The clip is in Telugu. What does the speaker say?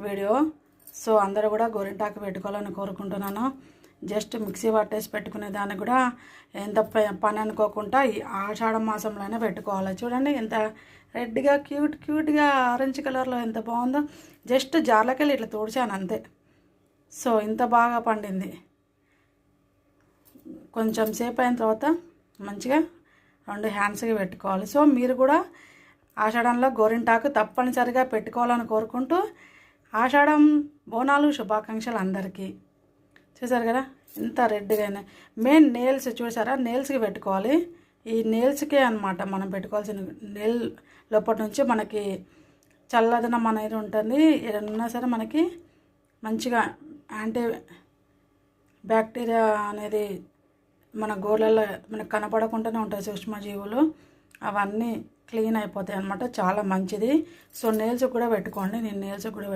వీడియో. సో అందరూ కూడా గోరింటాకు పెట్టుకోవాలని కోరుకుంటున్నాను. జస్ట్ మిక్సీ పట్టేసి పెట్టుకునే దాన్ని కూడా ఎంత పని అనుకోకుండా ఈ ఆషాఢ మాసంలోనే పెట్టుకోవాలి. చూడండి ఎంత రెడ్గా క్యూట్గా ఆరెంజ్ కలర్లో ఎంత బాగుందో. జస్ట్ జార్లకి వెళ్ళి ఇట్లా తోడిచాను అంతే. సో ఇంత బాగా పండింది. కొంచెం సేపు అయిన తర్వాత మంచిగా 2 హ్యాండ్స్కి పెట్టుకోవాలి. సో మీరు కూడా ఆషాఢంలో గోరింటాకు తప్పనిసరిగా పెట్టుకోవాలని కోరుకుంటూ ఆషాఢం బోనాలు శుభాకాంక్షలు అందరికీ. చూసారు కదా ఎంత రెడ్గా అయినా. మెయిన్ నెయిల్స్ చూసారా, నెయిల్స్కి పెట్టుకోవాలి. ఈ నెయిల్స్కే అనమాట మనం పెట్టుకోవాల్సిన. నెయిల్ లోపల నుంచి మనకి చల్లదనం అనేది ఉంటుంది. ఏదన్నా సరే మనకి మంచిగా యాంటీ బ్యాక్టీరియా అనేది మన గోర్లలో మనకు కనపడకుండానే ఉంటాయి సూక్ష్మజీవులు. అవన్నీ క్లీన్ అయిపోతాయి అన్నమాట. చాలా మంచిది. సో నెయిల్స్ కూడా పెట్టుకోండి. నేను నెయిల్స్ కూడా